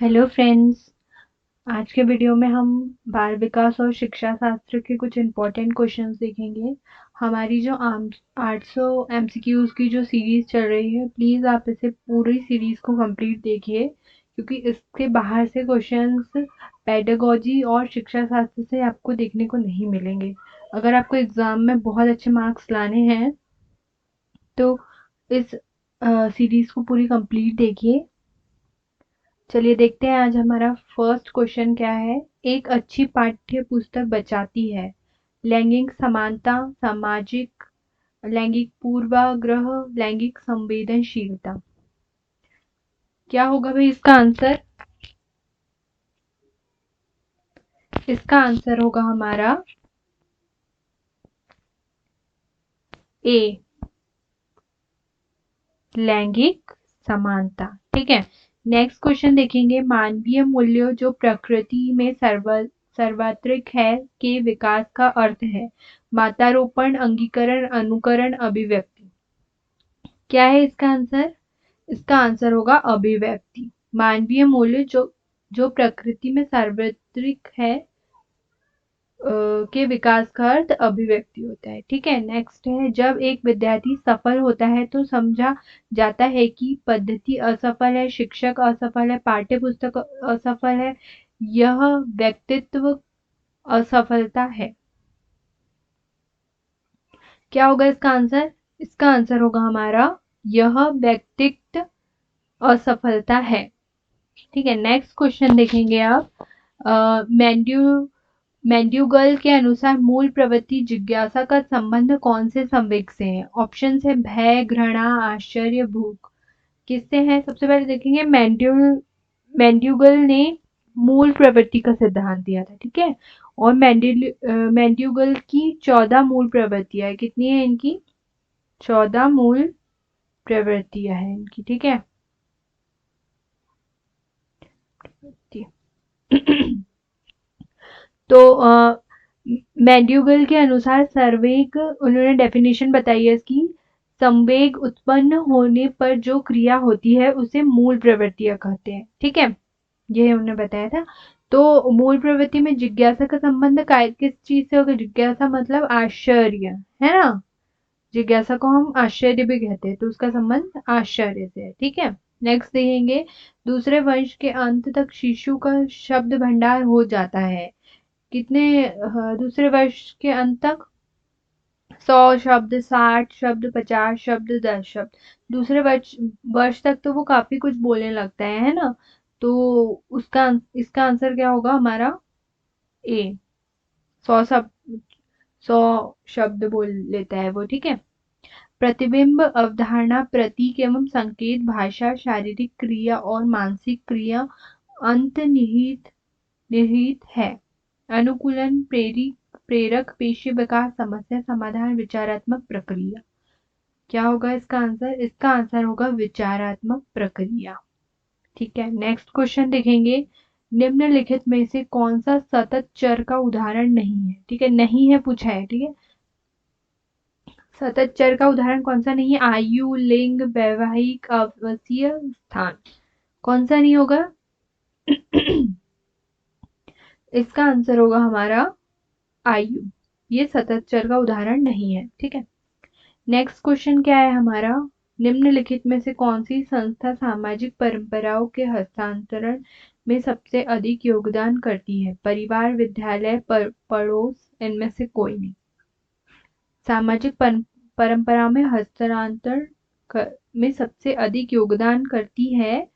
Hello friends. आज के video में हम बाल विकास और शिक्षा शास्त्र के कुछ इम्पोर्टेंट क्वेश्चंस देखेंगे। हमारी जो 800 एमसीक्यूज की जो सीरीज चल रही है, प्लीज़ आप इसे पूरी सीरीज को कंप्लीट देखिए, क्योंकि इसके बाहर से क्वेश्चंस पेडागोजी और शिक्षा शास्त्र से आपको देखने को नहीं मिलेंगे। अगर आपको एग्जाम में बहुत अच्छे मार्क्स लाने हैं तो इस सीरीज को पूरी कंप्लीट देखिए। चलिए देखते हैं आज हमारा फर्स्ट क्वेश्चन क्या है। एक अच्छी पाठ्य पुस्तक बचाती है लैंगिक समानता, सामाजिक लैंगिक पूर्वाग्रह, लैंगिक संवेदनशीलता। क्या होगा भाई इसका आंसर? इसका आंसर होगा हमारा ए, लैंगिक समानता। ठीक है, नेक्स्ट क्वेश्चन देखेंगे। मानवीय मूल्यों जो प्रकृति में सर्वात्रिक है के विकास का अर्थ है मात्रारोपण, अंगीकरण, अनुकरण, अभिव्यक्ति। क्या है इसका आंसर? इसका आंसर होगा अभिव्यक्ति। मानवीय मूल्य जो जो प्रकृति में सार्वत्रिक है के विकास का अर्थ अभिव्यक्ति होता है। ठीक है, नेक्स्ट है। जब एक विद्यार्थी सफल होता है तो समझा जाता है कि पद्धति असफल है, शिक्षक असफल है, पाठ्य पुस्तक असफल है, यह व्यक्तित्व असफलता है। क्या होगा इसका आंसर? इसका आंसर होगा हमारा यह व्यक्तित्व असफलता है। ठीक है, नेक्स्ट क्वेश्चन देखेंगे आप। मैंड्यूगल के अनुसार मूल प्रवृत्ति जिज्ञासा का संबंध कौन से संवेग से है? ऑप्शन है भय, घृणा, आश्चर्य, भूख। किससे है? सबसे पहले देखेंगे मैंड्यूगल ने मूल प्रवृत्ति का सिद्धांत दिया था। ठीक है, और मैंड्यूगल की 14 मूल प्रवृत्तियां, कितनी है इनकी? 14 मूल प्रवृत्तियां हैं इनकी। ठीक है तो मैंड्यूगल के अनुसार संवेग, उन्होंने डेफिनेशन बताई है इसकी। संवेग उत्पन्न होने पर जो क्रिया होती है उसे मूल प्रवृत्तियां कहते हैं। ठीक है, ये उन्होंने बताया था। तो मूल प्रवृत्ति में जिज्ञासा का संबंध किस चीज से होगा? जिज्ञासा मतलब आश्चर्य, है ना? जिज्ञासा को हम आश्चर्य भी कहते हैं, तो उसका संबंध आश्चर्य से है। ठीक है, नेक्स्ट देखेंगे। दूसरे वर्ष के अंत तक शिशु का शब्द भंडार हो जाता है। कितने दूसरे वर्ष के अंत तक? 100 शब्द, 60 शब्द, 50 शब्द, 10 शब्द। दूसरे वर्ष वर्ष तक तो वो काफी कुछ बोलने लगता है ना? तो उसका इसका आंसर क्या होगा हमारा? ए, 100 शब्द, 100 शब्द बोल लेता है वो। ठीक है, प्रतिबिंब अवधारणा प्रतीक एवं संकेत, भाषा, शारीरिक क्रिया और मानसिक क्रिया अंतर्निहित निहित है। अनुकूलन, प्रेरक, पेशी विकास, समस्या समाधान, विचारात्मक प्रक्रिया। क्या होगा इसका आंसर? इसका आंसर होगा विचारात्मक प्रक्रिया। ठीक है, नेक्स्ट क्वेश्चन देखेंगे। निम्नलिखित में से कौन सा सतत चर का उदाहरण नहीं है? ठीक है, नहीं है पूछा है। ठीक है, सतत चर का उदाहरण कौन सा नहीं है? आयु, लिंग, वैवाहिक, आवासीय स्थान। कौन सा नहीं होगा? इसका आंसर होगा हमारा आयु। ये सतत चर का उदाहरण नहीं है। ठीक है, नेक्स्ट क्वेश्चन क्या है हमारा? निम्नलिखित में से कौन सी संस्था सामाजिक परंपराओं के हस्तांतरण में सबसे अधिक योगदान करती है? परिवार, विद्यालय, पड़ोस, इनमें से कोई नहीं। सामाजिक परंपरा में हस्तांतरण में सबसे अधिक योगदान करती है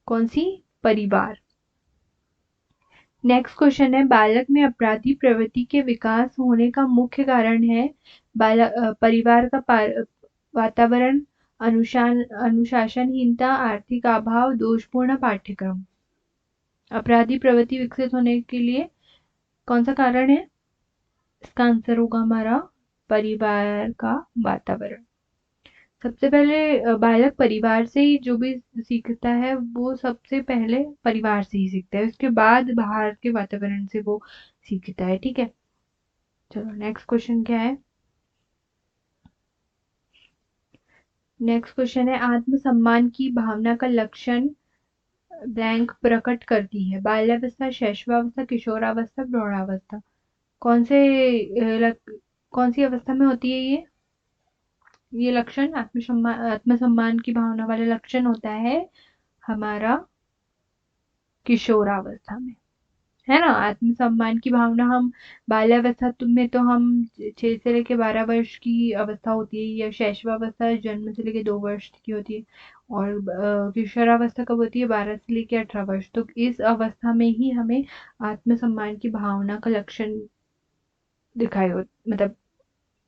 कौन सी? परिवार। नेक्स्ट क्वेश्चन है। बालक में अपराधी प्रवृत्ति के विकास होने का मुख्य कारण है परिवार का वातावरण, अनुशासनहीनता, आर्थिक अभाव, दोषपूर्ण पाठ्यक्रम। अपराधी प्रवृत्ति विकसित होने के लिए कौन सा कारण है? इसका आंसर होगा हमारा परिवार का वातावरण। सबसे पहले बालक परिवार से ही जो भी सीखता है वो सबसे पहले परिवार से ही सीखता है, उसके बाद बाहर के वातावरण से वो सीखता है। ठीक है, चलो नेक्स्ट क्वेश्चन क्या है? नेक्स्ट क्वेश्चन है। आत्मसम्मान की भावना का लक्षण ब्लैंक प्रकट करती है? बाल्यावस्था, शैशवावस्था, किशोरावस्था, प्रौढ़ावस्था। कौन से कौन सी अवस्था में होती है ये लक्षण? आत्मसम्मान की भावना वाला लक्षण होता है हमारा किशोरावस्था में, है ना। आत्मसम्मान की भावना हम बाल्यावस्था में तो हम 6 से लेके 12 वर्ष की अवस्था होती है, या शैशवावस्था जन्म से लेके 2 वर्ष की होती है, और किशोरावस्था कब होती है? 12 से लेके 18 वर्ष। तो इस अवस्था में ही हमें आत्मसम्मान की भावना का लक्षण दिखाई हो, मतलब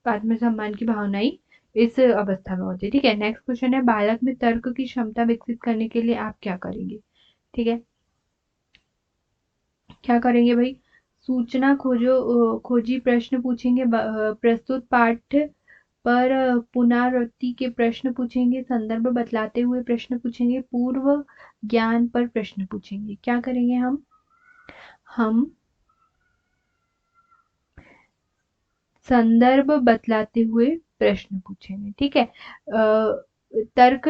आत्मसम्मान की भावना ही इस अवस्था में होती है। ठीक है, नेक्स्ट क्वेश्चन है, बालक में तर्क की क्षमता विकसित करने के लिए आप क्या करेंगे? ठीक है, क्या करेंगे भाई? सूचना खोजी प्रश्न पूछेंगे, प्रस्तुत पाठ पर पुनरावृत्ति के प्रश्न पूछेंगे, संदर्भ बतलाते हुए प्रश्न पूछेंगे, पूर्व ज्ञान पर प्रश्न पूछेंगे। क्या करेंगे हम संदर्भ बतलाते हुए प्रश्न पूछेंगे। ठीक है, तर्क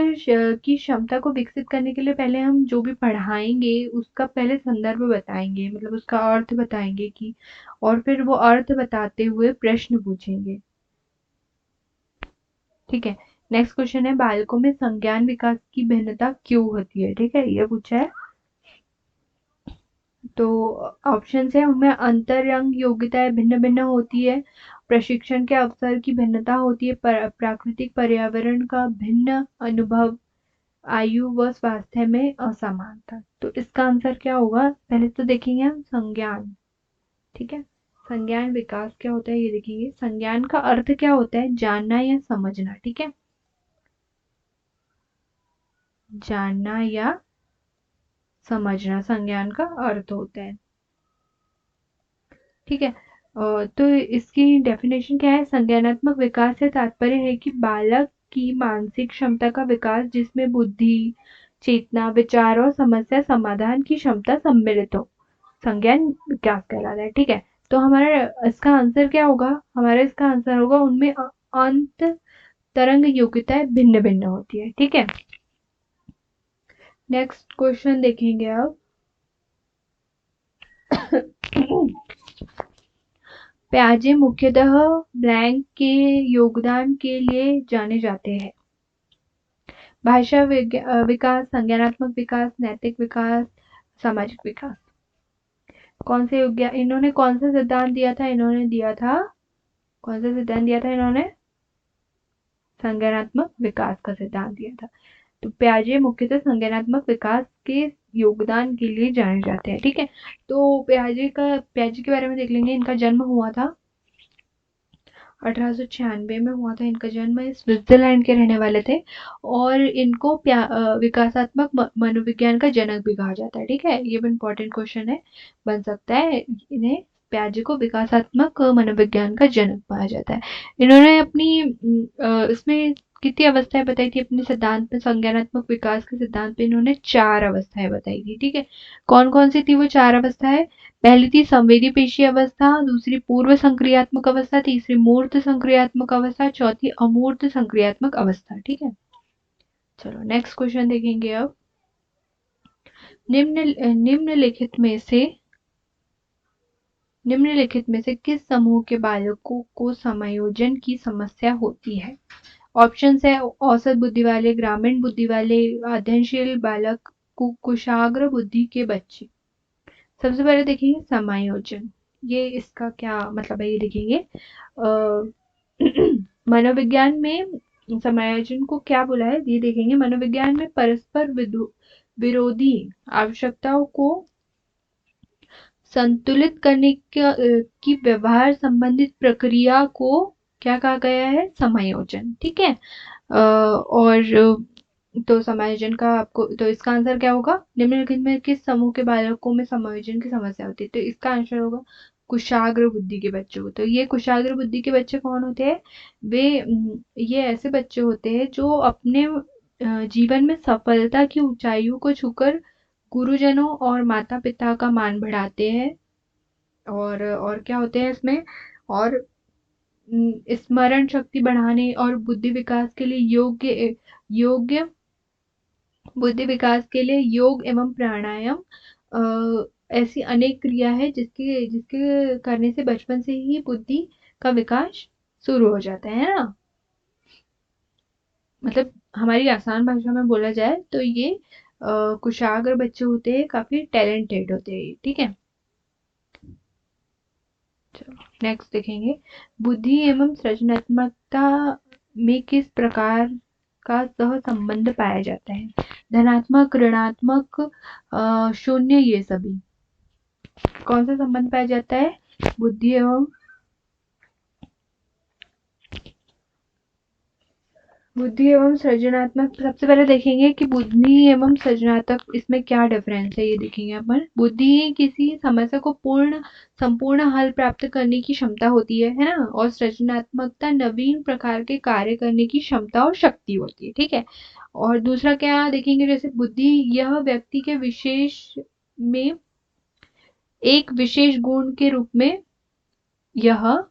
की क्षमता को विकसित करने के लिए पहले हम जो भी पढ़ाएंगे उसका पहले संदर्भ बताएंगे, मतलब उसका अर्थ बताएंगे कि, और फिर वो अर्थ बताते हुए प्रश्न पूछेंगे। ठीक है, नेक्स्ट क्वेश्चन है, बालकों में संज्ञान विकास की भिन्नता क्यों होती है? ठीक है, ये पूछा है। तो ऑप्शन है उनमें, अंतरंग योग्यताएं भिन्न भिन्न होती है, प्रशिक्षण के अवसर की भिन्नता होती है, प्राकृतिक पर्यावरण का भिन्न अनुभव, आयु व स्वास्थ्य में असमानता। तो इसका आंसर क्या होगा? पहले तो देखेंगे हम संज्ञान। ठीक है, संज्ञान विकास क्या होता है ये देखेंगे। संज्ञान का अर्थ क्या होता है? जानना या समझना। ठीक है, जानना या समझना संज्ञान का अर्थ होता है। ठीक है, तो इसकी डेफिनेशन क्या है? संज्ञानात्मक विकास से तात्पर्य है कि बालक की मानसिक क्षमता का विकास जिसमें बुद्धि, चेतना, विचार और समस्या समाधान की क्षमता सम्मिलित हो, संज्ञान विकास कहलाता है। ठीक है, तो हमारा इसका आंसर क्या होगा? हमारा इसका आंसर होगा उनमें अंत तरंग योग्यताएं भिन्न भिन्न होती है। ठीक है, नेक्स्ट क्वेश्चन देखेंगे अब। प्याजे मुख्यतः ब्लैंक के योगदान के लिए जाने जाते हैं। भाषा विकास, संज्ञानात्मक विकास, नैतिक विकास, सामाजिक विकास। कौन से योग्य इन्होंने कौन सा सिद्धांत दिया था? इन्होंने दिया था, कौन सा सिद्धांत दिया था इन्होंने? संज्ञानात्मक विकास का सिद्धांत दिया था। तो प्याजे मुख्यतः संज्ञानात्मक विकास के योगदान के लिए जाने जाते हैं। ठीक है, तो प्याजे के बारे में देख लेंगे। इनका जन्म हुआ था 1896 में हुआ था इनका जन्म। स्विट्जरलैंड के रहने वाले थे, और इनको विकासात्मक मनोविज्ञान का जनक भी कहा जाता है। ठीक है, ये भी इम्पोर्टेंट क्वेश्चन है, बन सकता है। इन्हें प्याजे को विकासात्मक मनोविज्ञान का जनक कहा जाता है। इन्होंने अपनी इसमें कितनी अवस्थाएं बताई थी अपने सिद्धांत में? संज्ञानात्मक विकास के सिद्धांत में इन्होंने 4 अवस्थाएं बताई थी। ठीक है, कौन कौन सी थी वो 4 अवस्थाएं? पहली थी संवेदी पेशी अवस्था, दूसरी पूर्व संक्रियात्मक अवस्था, तीसरी मूर्त संक्रियात्मक अवस्था, चौथी अमूर्त संक्रियात्मक अवस्था। ठीक है, चलो नेक्स्ट क्वेश्चन देखेंगे अब। निम्नलिखित में से किस समूह के बालकों को समायोजन की समस्या होती है? ऑप्शन है, औसत बुद्धि वाले, ग्रामीण बुद्धि वाले, अध्ययनशील बालक, कुशाग्र बुद्धि के बच्चे। सबसे पहले देखेंगे समायोजन। ये इसका क्या मतलब है ये देखेंगे। मनोविज्ञान में समायोजन को क्या बोला है ये देखेंगे। मनोविज्ञान में परस्पर विरोधी आवश्यकताओं को संतुलित करने की व्यवहार संबंधित प्रक्रिया को क्या कहा गया है? समायोजन। ठीक है, और तो समायोजन का आपको, तो इसका आंसर क्या होगा? निम्नलिखित में किस समूह के बालकों में समायोजन की समस्या होती है? तो इसका आंसर होगा कुशाग्र बुद्धि के बच्चों को। तो ये कुशाग्र बुद्धि के बच्चे कौन होते हैं? ये ऐसे बच्चे होते हैं जो अपने जीवन में सफलता की ऊंचाइयों को छूकर गुरुजनों और माता पिता का मान बढ़ाते हैं, और क्या होते हैं इसमें, और स्मरण शक्ति बढ़ाने और बुद्धि विकास के लिए योग्य योग्य बुद्धि विकास के लिए योग एवं प्राणायाम ऐसी अनेक क्रिया है जिसके जिसके करने से बचपन से ही बुद्धि का विकास शुरू हो जाता है ना। मतलब हमारी आसान भाषा में बोला जाए तो ये कुशाग्र बच्चे होते हैं, काफी टैलेंटेड होते हैं, ठीक है। चलो नेक्स्ट देखेंगे, बुद्धि एवं सृजनात्मकता में किस प्रकार का सह संबंध पाया जाता है? धनात्मक, ऋणात्मक, शून्य, ये सभी। कौन सा संबंध पाया जाता है बुद्धि एवं सृजनात्मक? सबसे पहले देखेंगे कि बुद्धि एवं सृजनात्मक इसमें क्या डिफरेंस है, ये देखेंगे अपन। बुद्धि किसी समस्या को संपूर्ण हल प्राप्त करने की क्षमता होती है ना। और सृजनात्मकता नवीन प्रकार के कार्य करने की क्षमता और शक्ति होती है, ठीक है। और दूसरा क्या देखेंगे, जैसे बुद्धि यह व्यक्ति के विशेष में एक विशेष गुण के रूप में यह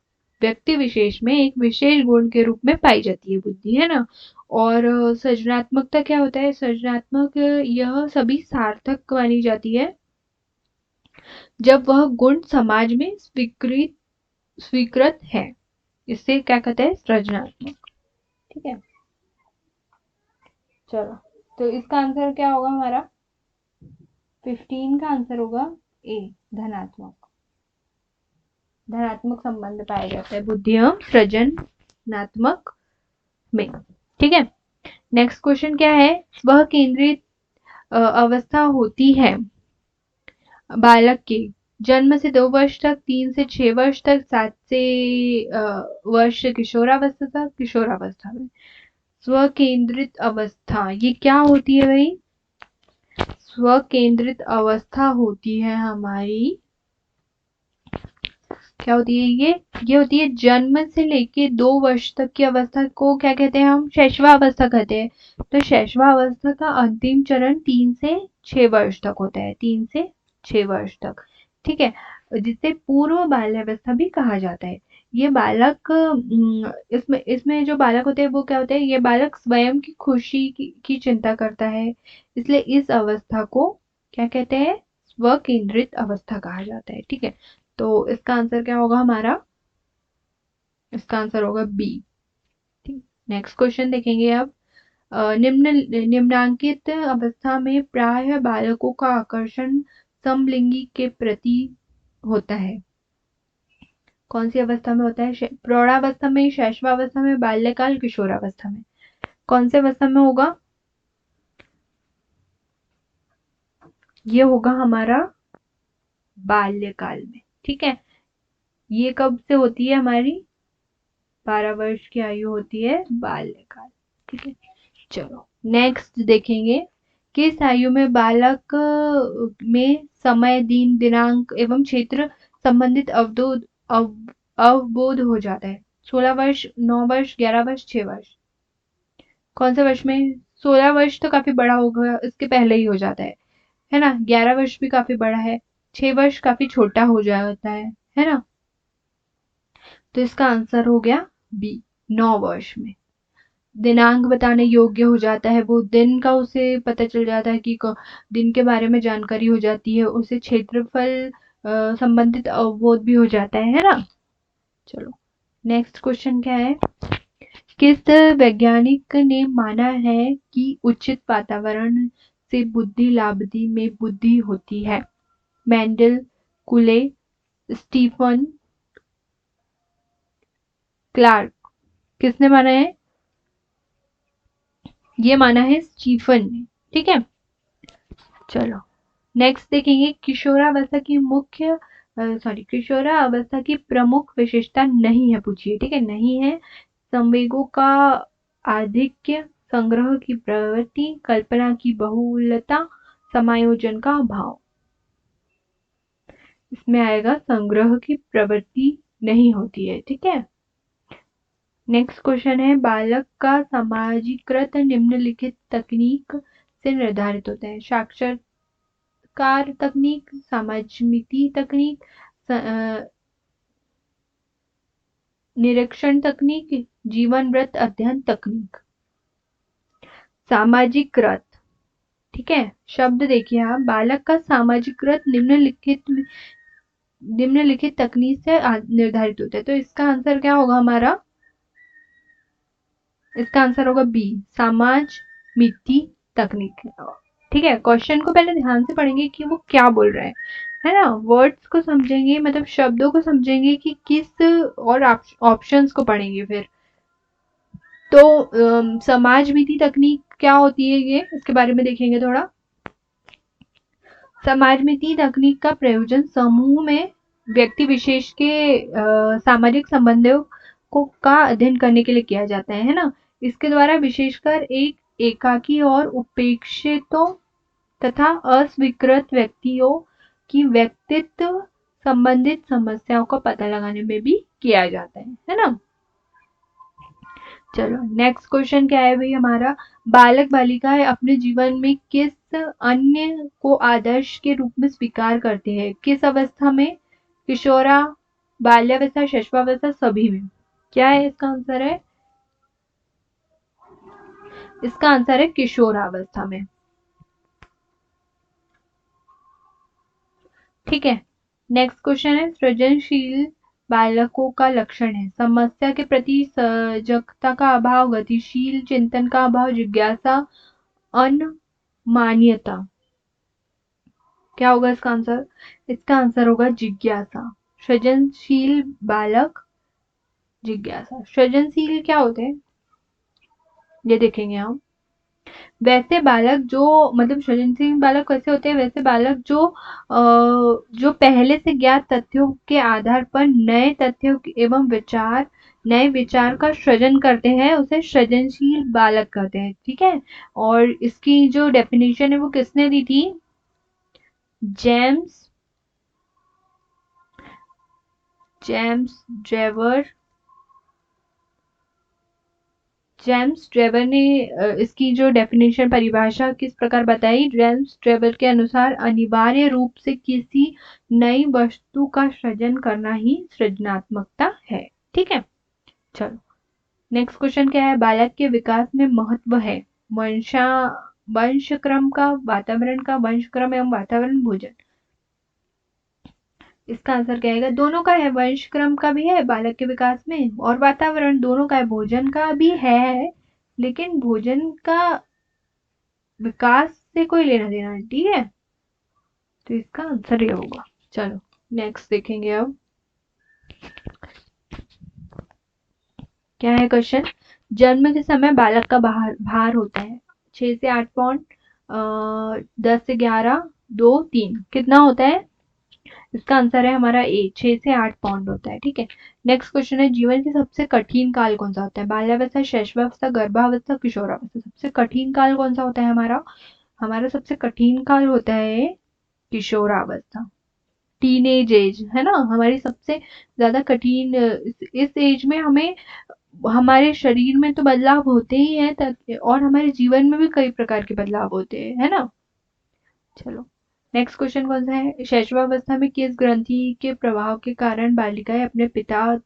व्यक्ति विशेष में एक विशेष गुण के रूप में पाई जाती है बुद्धि, है ना। और सृजनात्मकता क्या होता है? सृजनात्मक यह सभी सार्थक मानी जाती है जब वह गुण समाज में स्वीकृत है। इसे क्या कहते हैं? सृजनात्मक, ठीक है। चलो, तो इसका आंसर क्या होगा हमारा? 15 का आंसर होगा ए, धनात्मक। धनात्मक संबंध पाया जाता है बुद्धि एवं सृजनात्मक में, ठीक है। नेक्स्ट क्वेश्चन क्या है? वह केंद्रित अवस्था होती है बालक के जन्म से 2 वर्ष तक, 3 से 6 वर्ष तक, 7 वर्ष किशोरावस्था तक, किशोरावस्था में। स्व केंद्रित अवस्था ये क्या होती है भाई? स्व केंद्रित अवस्था होती है हमारी, क्या होती है ये होती है जन्म से लेके 2 वर्ष तक की अवस्था को क्या कहते हैं? हम शैशवावस्था कहते हैं। तो शैशवावस्था का अंतिम चरण 3 से 6 वर्ष तक होता है, 3 से 6 वर्ष तक, ठीक है। जिसे पूर्व बाल्यावस्था भी कहा जाता है। ये बालक इसमें इसमें जो बालक होते हैं वो क्या होते हैं? ये बालक स्वयं की खुशी की चिंता करता है, इसलिए इस अवस्था को क्या कहते हैं? स्व केंद्रित अवस्था कहा जाता है, ठीक है। तो इसका आंसर क्या होगा हमारा? इसका आंसर होगा बी, ठीक। नेक्स्ट क्वेश्चन देखेंगे अब। निम्नांकित अवस्था में प्राय बालकों का आकर्षण समलिंगी के प्रति होता है। कौन सी अवस्था में होता है? प्रौढ़ावस्था में, शैशवावस्था में, बाल्यकाल, किशोरावस्था में। कौन से अवस्था में होगा? ये होगा हमारा बाल्यकाल में, ठीक है। ये कब से होती है हमारी? 12 वर्ष की आयु होती है बाल्यकाल, ठीक है। चलो नेक्स्ट देखेंगे, किस आयु में बालक में समय, दिन, दिनांक एवं क्षेत्र संबंधित अवबोध हो जाता है? 16 वर्ष, 9 वर्ष, 11 वर्ष, 6 वर्ष। कौन से वर्ष में? 16 वर्ष तो काफी बड़ा होगा, इसके पहले ही हो जाता है ना। 11 वर्ष भी काफी बड़ा है, 6 वर्ष काफी छोटा हो जाता है ना। तो इसका आंसर हो गया बी, 9 वर्ष में। दिनांक बताने योग्य हो जाता है, वो दिन का उसे पता चल जाता है कि दिन के बारे में जानकारी हो जाती है, उसे क्षेत्रफल संबंधित अवबोध भी हो जाता है ना। चलो नेक्स्ट क्वेश्चन क्या है? किस वैज्ञानिक ने माना है कि उचित वातावरण से बुद्धि लाब्धि में बुद्धि होती है? मेंडल, कुले, स्टीफन, क्लार्क। किसने माना है? ये माना है स्टीफन ने, ठीक है। चलो नेक्स्ट देखेंगे, किशोरावस्था की किशोरावस्था की प्रमुख विशेषता नहीं है, पूछिए, ठीक है। नहीं है संवेगों का आधिक्य, संग्रह की प्रवृत्ति, कल्पना की बहुलता, समायोजन का अभाव। इसमें आएगा संग्रह की प्रवृत्ति नहीं होती है, ठीक है। नेक्स्ट क्वेश्चन है, बालक का समाजीकृत निम्नलिखित तकनीक से निर्धारित होता है? साक्षात्कार तकनीक, समाजमिति तकनीक, निरीक्षण तकनीक, जीवन वृत्त अध्ययन तकनीक। सामाजिकृत ठीक है, शब्द देखिए आप, बालक का सामाजिकृत निम्नलिखित तकनीक से निर्धारित होता है। तो इसका आंसर क्या होगा हमारा? इसका आंसर होगा बी, समाज मिति तकनीक। ठीक है, क्वेश्चन को पहले ध्यान से पढ़ेंगे कि वो क्या बोल रहे हैं, है ना। वर्ड्स को समझेंगे, मतलब शब्दों को समझेंगे कि किस, और ऑप्शंस को पढ़ेंगे फिर। तो समाज मिति तकनीक क्या होती है, ये इसके बारे में देखेंगे थोड़ा। समाजमिति तकनीक का प्रयोजन समूह में व्यक्ति विशेष के सामाजिक संबंधों को का अध्ययन करने के लिए किया जाता है ना। इसके द्वारा विशेषकर एक एकाकी और उपेक्षितों तथा अस्वीकृत व्यक्तियों की व्यक्तित्व संबंधित समस्याओं का पता लगाने में भी किया जाता है ना। चलो नेक्स्ट क्वेश्चन क्या है भाई हमारा? बालक बालिकाएं अपने जीवन में किस अन्य को आदर्श के रूप में स्वीकार करते हैं? किस अवस्था में? किशोरा, बाल्यावस्था, शैशवावस्था, सभी में? क्या है इसका आंसर? है इसका आंसर है किशोरावस्था में। ठीक है, नेक्स्ट क्वेश्चन है, सृजनशील बालकों का लक्षण है? समस्या के प्रति सजगता का अभाव, गतिशील चिंतन का अभाव, जिज्ञासा, अनमान्यता। क्या होगा इसका आंसर? इसका आंसर होगा जिज्ञासा। सृजनशील बालक, जिज्ञासा। सृजनशील क्या होते हैं ये देखेंगे हम। वैसे बालक जो, मतलब सृजनशील बालक कैसे होते हैं? वैसे बालक जो पहले से ज्ञात तथ्यों के आधार पर नए तथ्यों एवं नए विचार का सृजन करते हैं, उसे सृजनशील बालक कहते हैं। ठीक है, और इसकी जो डेफिनेशन है वो किसने दी थी? James James Drever James Drever ने इसकी जो डेफिनेशन, परिभाषा किस प्रकार बताई? जेम्स ड्रेवर के अनुसार अनिवार्य रूप से किसी नई वस्तु का सृजन करना ही सृजनात्मकता है। ठीक है, चलो नेक्स्ट क्वेश्चन क्या है? बालक के विकास में महत्व है वंशा वंशक्रम का, वातावरण का? वंशक्रम एवं वातावरण, भोजन। इसका आंसर क्या आएगा? दोनों का है, वंशक्रम का भी है बालक के विकास में, और वातावरण दोनों का है, भोजन का भी है, लेकिन भोजन का विकास से कोई लेना देना नहीं। ठीक है, तो इसका आंसर ये होगा। चलो नेक्स्ट देखेंगे अब क्या है क्वेश्चन। जन्म के समय बालक का भार होता है 6 से 8 पाउंड, 10 से 11, 2, 3, कितना होता है? इसका आंसर है हमारा ए, 6 से 8 पाउंड होता है। ठीक है, नेक्स्ट क्वेश्चन है, जीवन के सबसे कठिन काल कौन सा होता है? बाल्यावस्था, शैशवावस्था, गर्भावस्था, किशोरावस्था। सबसे कठिन काल कौन सा होता है हमारा? हमारा सबसे कठिन काल होता है किशोरावस्था, टीनेज एज, है ना। हमारी सबसे ज्यादा कठिन इस एज में हमें, हमारे शरीर में तो बदलाव होते ही हैं, और हमारे जीवन में भी कई प्रकार के बदलाव होते हैं, है ना। चलो नेक्स्ट क्वेश्चन कौन सा है? शैशवावस्था में किस ग्रंथि के प्रभाव के कारण बालिकाएं अपने पिता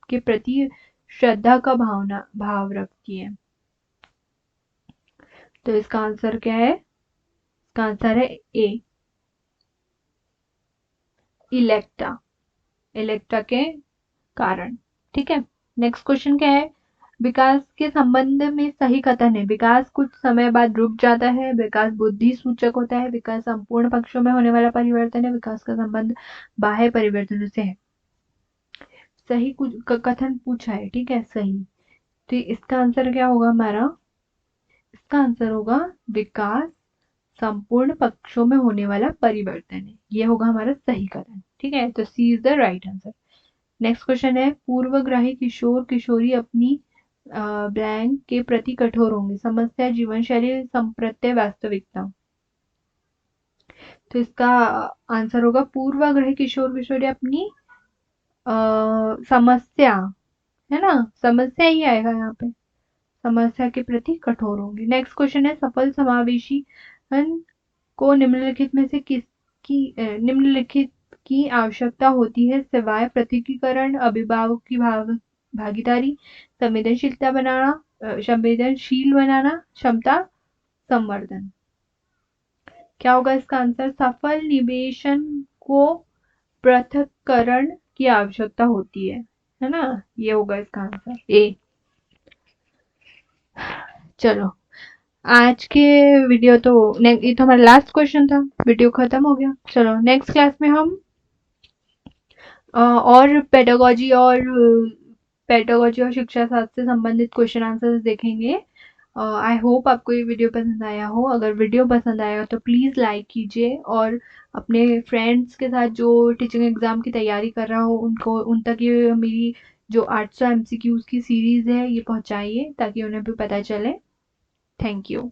के प्रति श्रद्धा का भाव रखती है? तो इसका आंसर क्या है? इसका आंसर है ए, इलेक्टा, इलेक्टा के कारण। ठीक है, नेक्स्ट क्वेश्चन क्या है? विकास के संबंध में सही कथन है? विकास कुछ समय बाद रुक जाता है, विकास बुद्धि सूचक होता है, विकास संपूर्ण पक्षों में होने वाला परिवर्तन है, विकास का संबंध बाह्य परिवर्तनों से है। सही कुछ कथन पूछा है, ठीक है, सही। तो इसका आंसर क्या होगा हमारा? इसका आंसर होगा विकास संपूर्ण पक्षों में होने वाला परिवर्तन है, ये होगा हमारा सही कथन। ठीक है, तो C is the right answer. Next question है, पूर्वग्राही किशोर किशोरी अपनी ब्लैंक के प्रति कठोर होंगे? समस्या, जीवन शैली, संप्रत्य, वास्तविकता। तो इसका आंसर होगा पूर्वाग्रही किशोर किशोरी अपनी समस्या, है ना, समस्या ही आएगा यहाँ पे, समस्या के प्रति कठोर होंगे। नेक्स्ट क्वेश्चन है, सफल समावेशी को निम्नलिखित में से किसकी निम्नलिखित की आवश्यकता होती है सिवाय पृथकीकरण, अभिभावक की भागीदारी, संवेदनशील बनाना, क्षमता, संवर्धन। क्या होगा इसका आंसर? सफल निवेशन को पृथक्करण की आवश्यकता होती है ना? ये होगा इसका आंसर ए। चलो, आज के वीडियो तो ये तो हमारा लास्ट क्वेश्चन था, वीडियो खत्म हो गया। चलो नेक्स्ट क्लास में हम और पेडागोजी और शिक्षा शास्त्र से संबंधित क्वेश्चन आंसर्स देखेंगे। आई होप आपको ये वीडियो पसंद आया हो। अगर वीडियो पसंद आया हो तो प्लीज़ लाइक कीजिए और अपने फ्रेंड्स के साथ जो टीचिंग एग्ज़ाम की तैयारी कर रहा हो उन तक ये मेरी जो 800 एमसीक्यूज़ की सीरीज़ है ये पहुंचाइए ताकि उन्हें भी पता चले। Thank you.